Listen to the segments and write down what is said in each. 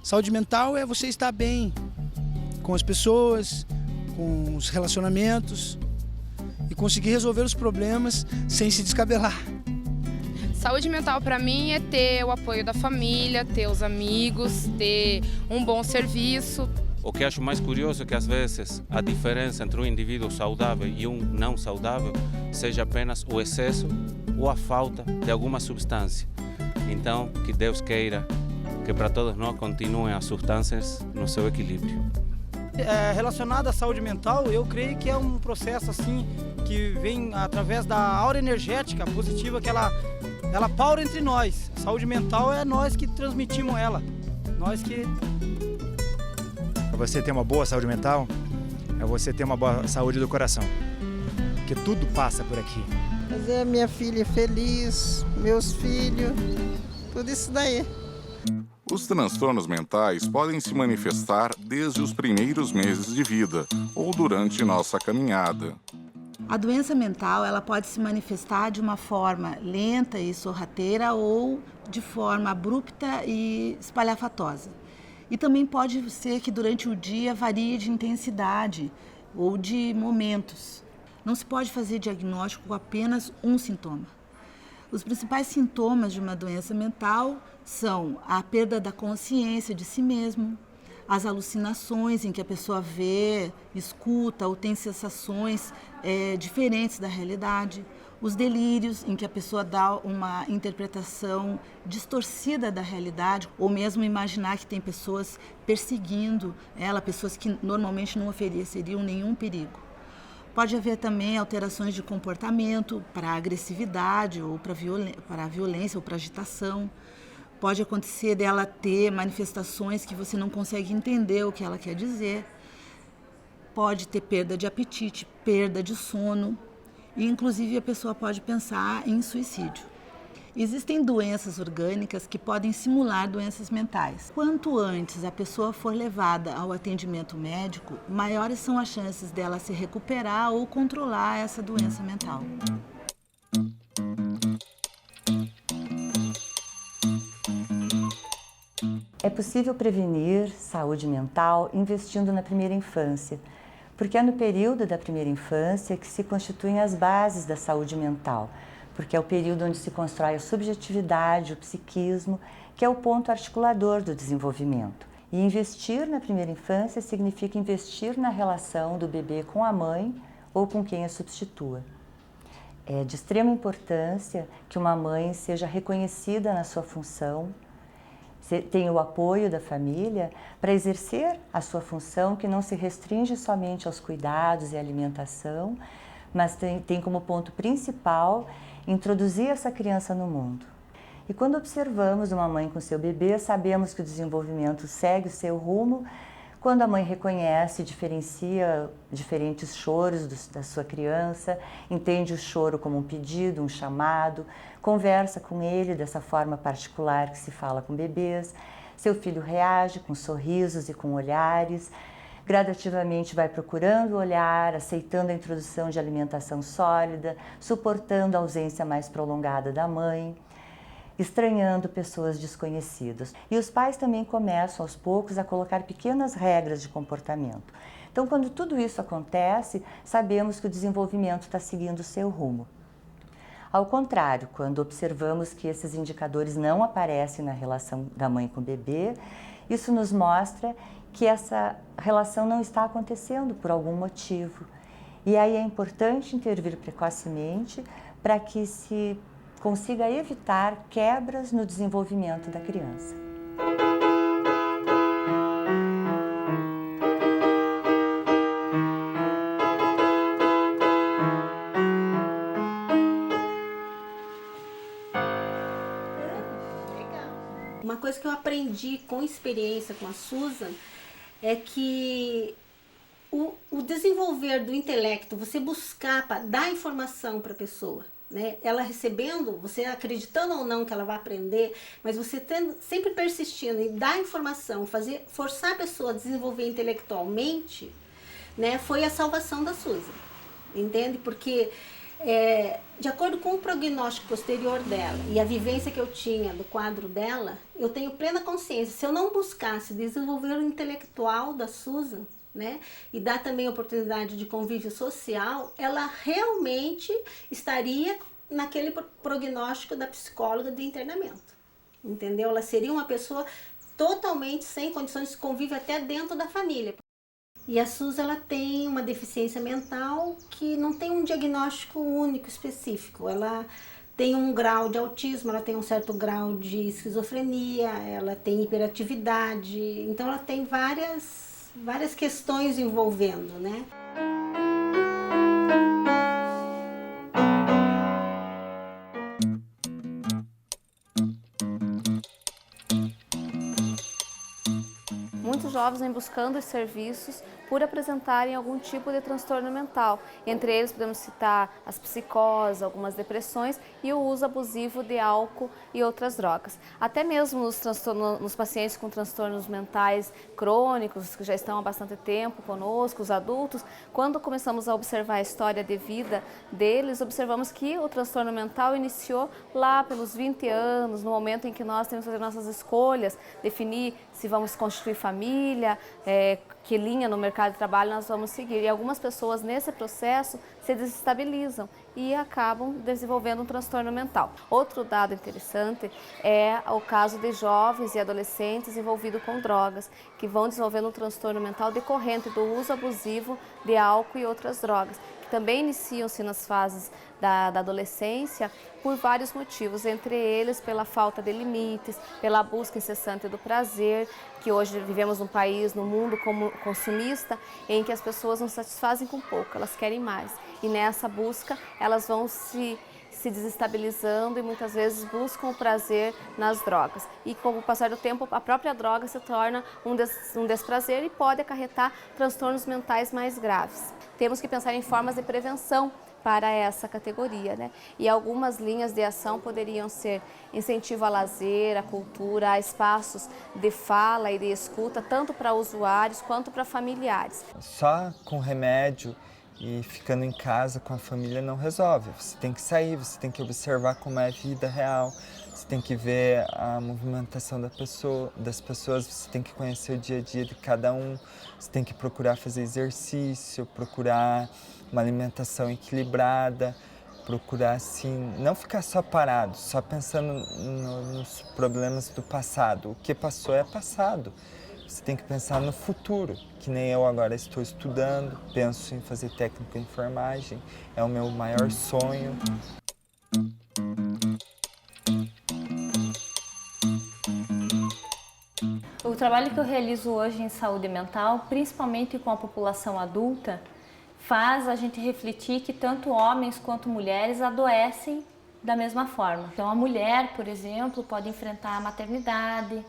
Saúde mental é você estar bem com as pessoas, com os relacionamentos e conseguir resolver os problemas sem se descabelar. Saúde mental para mim é ter o apoio da família, ter os amigos, ter um bom serviço. O que acho mais curioso é que às vezes a diferença entre um indivíduo saudável e um não saudável seja apenas o excesso ou a falta de alguma substância. Então, que Deus queira que para todos nós continuem as substâncias no seu equilíbrio. Relacionado à saúde mental, eu creio que é um processo assim que vem através da aura energética positiva que ela paura entre nós. A saúde mental é nós que transmitimos ela. Nós que... Para você ter uma boa saúde mental, é você ter uma boa saúde do coração. Porque tudo passa por aqui. Fazer minha filha feliz, meus filhos, tudo isso daí. Os transtornos mentais podem se manifestar desde os primeiros meses de vida ou durante nossa caminhada. A doença mental ela pode se manifestar de uma forma lenta e sorrateira ou de forma abrupta e espalhafatosa. E também pode ser que durante o dia varie de intensidade ou de momentos. Não se pode fazer diagnóstico com apenas um sintoma. Os principais sintomas de uma doença mental são a perda da consciência de si mesmo, as alucinações em que a pessoa vê, escuta ou tem sensações diferentes da realidade, os delírios em que a pessoa dá uma interpretação distorcida da realidade ou mesmo imaginar que tem pessoas perseguindo ela, pessoas que normalmente não ofereceriam nenhum perigo. Pode haver também alterações de comportamento para agressividade ou para violência ou para agitação. Pode acontecer dela ter manifestações que você não consegue entender o que ela quer dizer. Pode ter perda de apetite, perda de sono e inclusive a pessoa pode pensar em suicídio. Existem doenças orgânicas que podem simular doenças mentais. Quanto antes a pessoa for levada ao atendimento médico, maiores são as chances dela se recuperar ou controlar essa doença mental. É possível prevenir saúde mental investindo na primeira infância, porque é no período da primeira infância que se constituem as bases da saúde mental, porque é o período onde se constrói a subjetividade, o psiquismo, que é o ponto articulador do desenvolvimento. E investir na primeira infância significa investir na relação do bebê com a mãe ou com quem a substitua. É de extrema importância que uma mãe seja reconhecida na sua função, tenha o apoio da família para exercer a sua função, que não se restringe somente aos cuidados e alimentação, mas tem como ponto principal introduzir essa criança no mundo. E quando observamos uma mãe com seu bebê, sabemos que o desenvolvimento segue o seu rumo quando a mãe reconhece e diferencia diferentes choros da sua criança, entende o choro como um pedido, um chamado, conversa com ele dessa forma particular que se fala com bebês, seu filho reage com sorrisos e com olhares, gradativamente vai procurando o olhar, aceitando a introdução de alimentação sólida, suportando a ausência mais prolongada da mãe, estranhando pessoas desconhecidas. E os pais também começam aos poucos a colocar pequenas regras de comportamento. Então, quando tudo isso acontece, sabemos que o desenvolvimento está seguindo o seu rumo. Ao contrário, quando observamos que esses indicadores não aparecem na relação da mãe com o bebê, isso nos mostra que essa relação não está acontecendo por algum motivo. E aí é importante intervir precocemente para que se consiga evitar quebras no desenvolvimento da criança. Uma coisa que eu aprendi com experiência com a Susan é que o desenvolver do intelecto, você buscar para dar informação para a pessoa, né? Ela recebendo, você acreditando ou não que ela vai aprender, mas você sempre persistindo em dar informação, forçar a pessoa a desenvolver intelectualmente, né? Foi a salvação da Susan, entende? Porque De acordo com o prognóstico posterior dela e a vivência que eu tinha do quadro dela, eu tenho plena consciência. Se eu não buscasse desenvolver o intelectual da Susan, né, e dar também oportunidade de convívio social, ela realmente estaria naquele prognóstico da psicóloga de internamento. Entendeu? Ela seria uma pessoa totalmente sem condições de convívio até dentro da família. E a Suzy, ela tem uma deficiência mental que não tem um diagnóstico único, específico. Ela tem um grau de autismo, ela tem um certo grau de esquizofrenia, ela tem hiperatividade. Então, ela tem várias questões envolvendo, né? Muitos jovens vêm buscando os serviços por apresentarem algum tipo de transtorno mental. Entre eles podemos citar as psicoses, algumas depressões e o uso abusivo de álcool e outras drogas. Até mesmo nos pacientes com transtornos mentais crônicos, que já estão há bastante tempo conosco, os adultos, quando começamos a observar a história de vida deles, observamos que o transtorno mental iniciou lá pelos 20 anos, no momento em que nós temos que fazer nossas escolhas, definir se vamos constituir família, que linha no mercado de trabalho nós vamos seguir. E algumas pessoas nesse processo se desestabilizam e acabam desenvolvendo um transtorno mental. Outro dado interessante é o caso de jovens e adolescentes envolvidos com drogas, que vão desenvolvendo um transtorno mental decorrente do uso abusivo de álcool e outras drogas, que também iniciam-se nas fases da adolescência por vários motivos, entre eles pela falta de limites, pela busca incessante do prazer, que hoje vivemos num país, num mundo consumista, em que as pessoas não se satisfazem com pouco, elas querem mais. E nessa busca, elas vão se desestabilizando e muitas vezes buscam o prazer nas drogas. E com o passar do tempo, a própria droga se torna um desprazer e pode acarretar transtornos mentais mais graves. Temos que pensar em formas de prevenção para essa categoria, né? E algumas linhas de ação poderiam ser incentivo a lazer, a cultura, a espaços de fala e de escuta, tanto para usuários quanto para familiares. Só com remédio e ficando em casa com a família não resolve. Você tem que sair, você tem que observar como é a vida real, você tem que ver a movimentação das pessoas, você tem que conhecer o dia a dia de cada um, você tem que procurar fazer exercício, procurar uma alimentação equilibrada, procurar assim, não ficar só parado, só pensando nos problemas do passado. O que passou é passado. Você tem que pensar no futuro, que nem eu agora estou estudando, penso em fazer técnico em enfermagem, é o meu maior sonho. O trabalho que eu realizo hoje em saúde mental, principalmente com a população adulta, faz a gente refletir que tanto homens quanto mulheres adoecem da mesma forma. Então, a mulher, por exemplo, pode enfrentar a maternidade,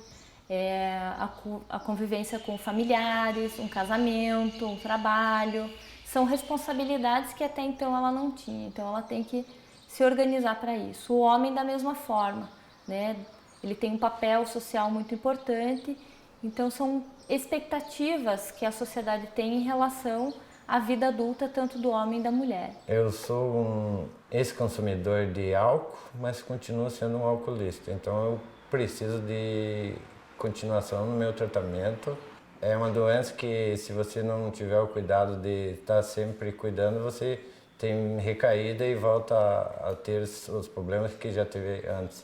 a convivência com familiares, um casamento, um trabalho. São responsabilidades que até então ela não tinha, então ela tem que se organizar para isso. O homem da mesma forma, né? Ele tem um papel social muito importante, então são expectativas que a sociedade tem em relação à vida adulta, tanto do homem e da mulher. Eu sou um ex-consumidor de álcool, mas continuo sendo um alcoolista, então eu preciso de continuação no meu tratamento. É uma doença que, se você não tiver o cuidado de estar sempre cuidando, você tem recaída e volta a ter os problemas que já teve antes.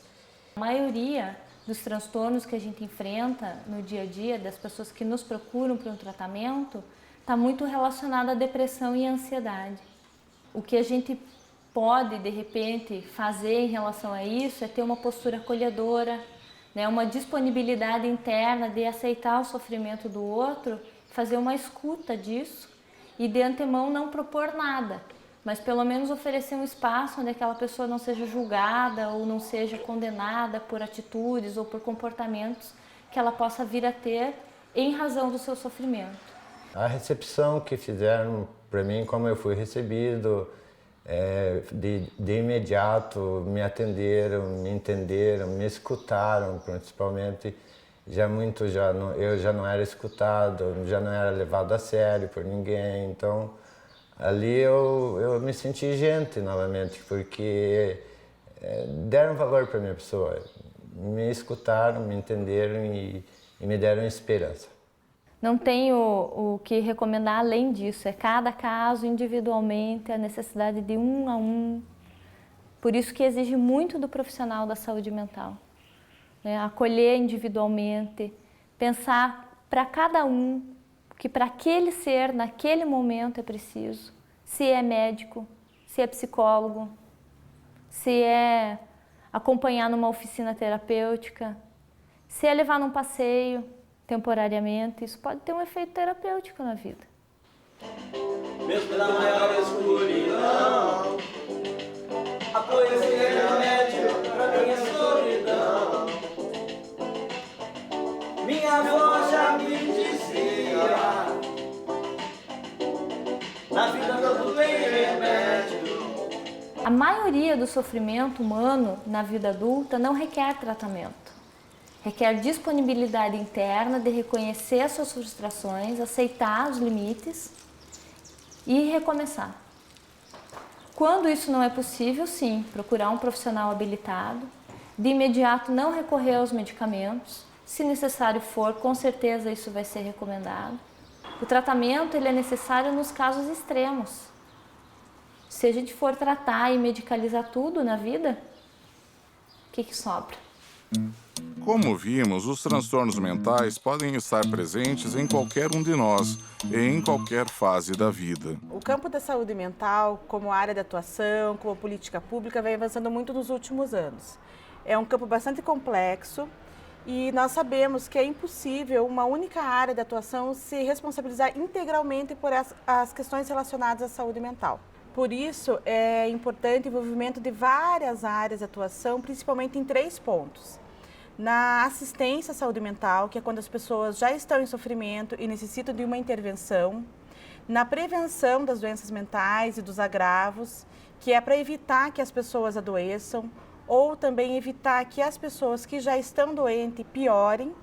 A maioria dos transtornos que a gente enfrenta no dia a dia, das pessoas que nos procuram para um tratamento, está muito relacionado à depressão e à ansiedade. O que a gente pode, de repente, fazer em relação a isso é ter uma postura acolhedora, né, uma disponibilidade interna de aceitar o sofrimento do outro, fazer uma escuta disso e de antemão não propor nada, mas pelo menos oferecer um espaço onde aquela pessoa não seja julgada ou não seja condenada por atitudes ou por comportamentos que ela possa vir a ter em razão do seu sofrimento. A recepção que fizeram para mim, como eu fui recebido, de imediato me atenderam, me entenderam, me escutaram, principalmente. Eu já não era escutado, já não era levado a sério por ninguém, então Ali eu me senti gente novamente, porque deram valor para a minha pessoa, me escutaram, me entenderam e me deram esperança. Não tenho o que recomendar além disso, é cada caso individualmente, a necessidade de um a um. Por isso que exige muito do profissional da saúde mental, né? Acolher individualmente, pensar para cada um que para aquele ser, naquele momento é preciso. Se é médico, se é psicólogo, se é acompanhar numa oficina terapêutica, se é levar num passeio temporariamente, isso pode ter um efeito terapêutico na vida. Mesmo na maior escuridão, a poesia é remédio pra minha solidão. Minha avó já me dizia, na vida todo tem remédio. A maioria do sofrimento humano na vida adulta não requer tratamento. Requer disponibilidade interna de reconhecer as suas frustrações, aceitar os limites e recomeçar. Quando isso não é possível, sim, procurar um profissional habilitado. De imediato não recorrer aos medicamentos. Se necessário for, com certeza isso vai ser recomendado. O tratamento ele é necessário nos casos extremos. Se a gente for tratar e medicalizar tudo na vida, o que sobra? Como vimos, os transtornos mentais podem estar presentes em qualquer um de nós e em qualquer fase da vida. O campo da saúde mental, como área de atuação, como política pública, vem avançando muito nos últimos anos. É um campo bastante complexo e nós sabemos que é impossível uma única área de atuação se responsabilizar integralmente por as questões relacionadas à saúde mental. Por isso, é importante o envolvimento de várias áreas de atuação, principalmente em 3 pontos. Na assistência à saúde mental, que é quando as pessoas já estão em sofrimento e necessitam de uma intervenção. Na prevenção das doenças mentais e dos agravos, que é para evitar que as pessoas adoeçam, ou também evitar que as pessoas que já estão doentes piorem.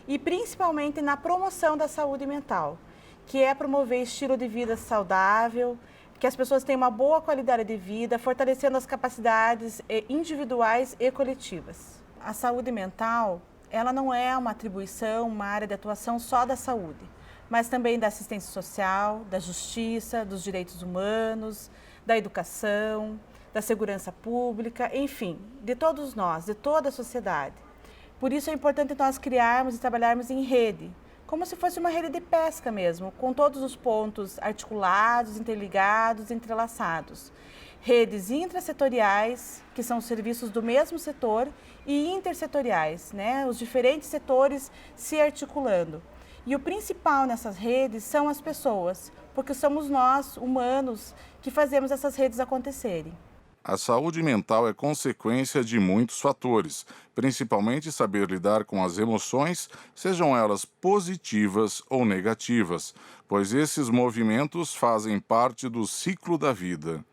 E principalmente na promoção da saúde mental, que é promover estilo de vida saudável, que as pessoas tenham uma boa qualidade de vida, fortalecendo as capacidades individuais e coletivas. A saúde mental, ela não é uma atribuição, uma área de atuação só da saúde, mas também da assistência social, da justiça, dos direitos humanos, da educação, da segurança pública, enfim, de todos nós, de toda a sociedade. Por isso é importante nós criarmos e trabalharmos em rede, como se fosse uma rede de pesca mesmo, com todos os pontos articulados, interligados, entrelaçados. Redes intrasetoriais, que são os serviços do mesmo setor, e intersetoriais, né? Os diferentes setores se articulando. E o principal nessas redes são as pessoas, porque somos nós, humanos, que fazemos essas redes acontecerem. A saúde mental é consequência de muitos fatores, principalmente saber lidar com as emoções, sejam elas positivas ou negativas, pois esses movimentos fazem parte do ciclo da vida.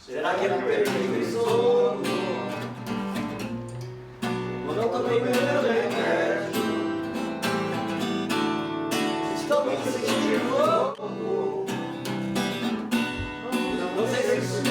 Será que eu perdi o sono? Ou não tomei meu remédio? Estou me sentindo louco. Não sei se isso